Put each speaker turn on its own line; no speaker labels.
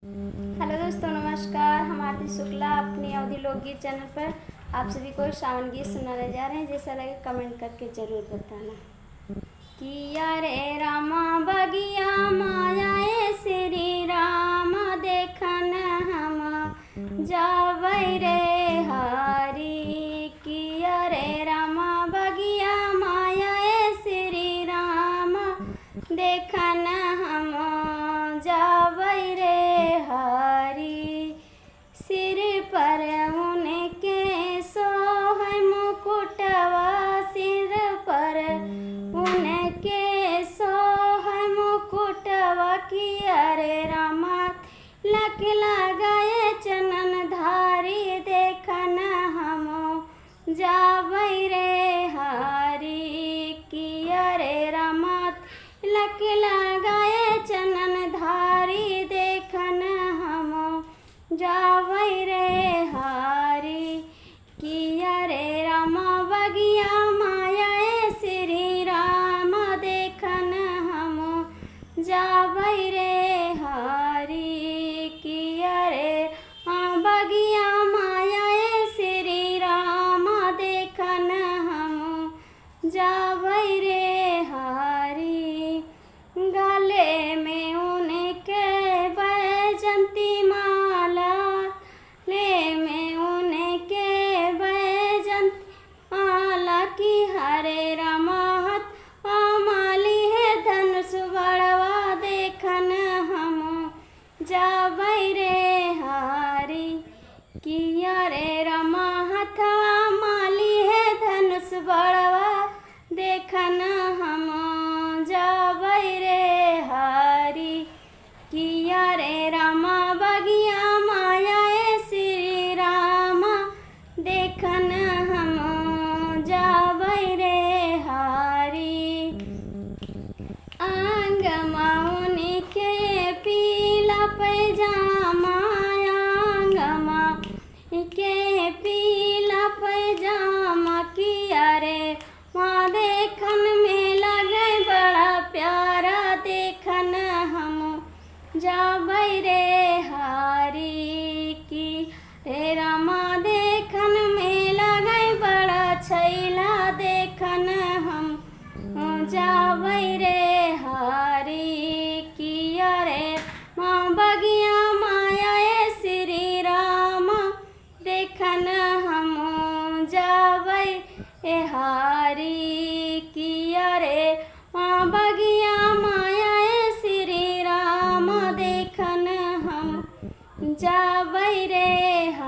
Hello दोस्तों, नमस्कार। हम आरती शुक्ला अपनी अवधि लोकगीत चैनल पर आप सभी को श्रावण गीत सुनाने जा रहे हैं। जैसा लगे कमेंट करके ज़रूर बताना। किया रे रामा बगिया माया श्री राम देखन हम जावै रे हरी। किया रे रामा बगिया माया श्री राम देखन हम जावै रे हरी। सिर पर उनके सोहै मुकुटवा, सिर पर उनके सोहै मुकुटवा। किया रे रामा लक लगाए चनन धारी देखन हम जावै रे हरी। किया रे रामा लक लगाए चनन धारी देखन हम जावै रे हरी। किया रे रामा बगिया माया श्री राम देखन हम जावै रे हरी। किया रे बगिया माया श्री राम देखन हम जावै रे हरी। गले में उनके बैजंती माला, ले में उनके बैजंती माला। की हरे रमाहत माली है धनुष बड़वा देखन हम जावै रे हरी। किया रे रमाहत माली है धनुष बड़वा देखन हम जावै रे हरी। किया रे रामा बगिया माया श्री राम देखन हम जावै रे हरी। आंगमा उनके पीला पैजामा, आंगमा के पीला पैजामा। किया रे माँ देखन में लगे बड़ा प्यारा देखन हम जावै रे हरी। की रे रामा देखन में लगे बड़ा छैला देखन हम जावै रे हरी। किया रे माँ बगिया माया श्री राम देखन हम जावै रे हरी। किया रे माँ बगिया माया श्री राम देखन हम जावै रे हरी।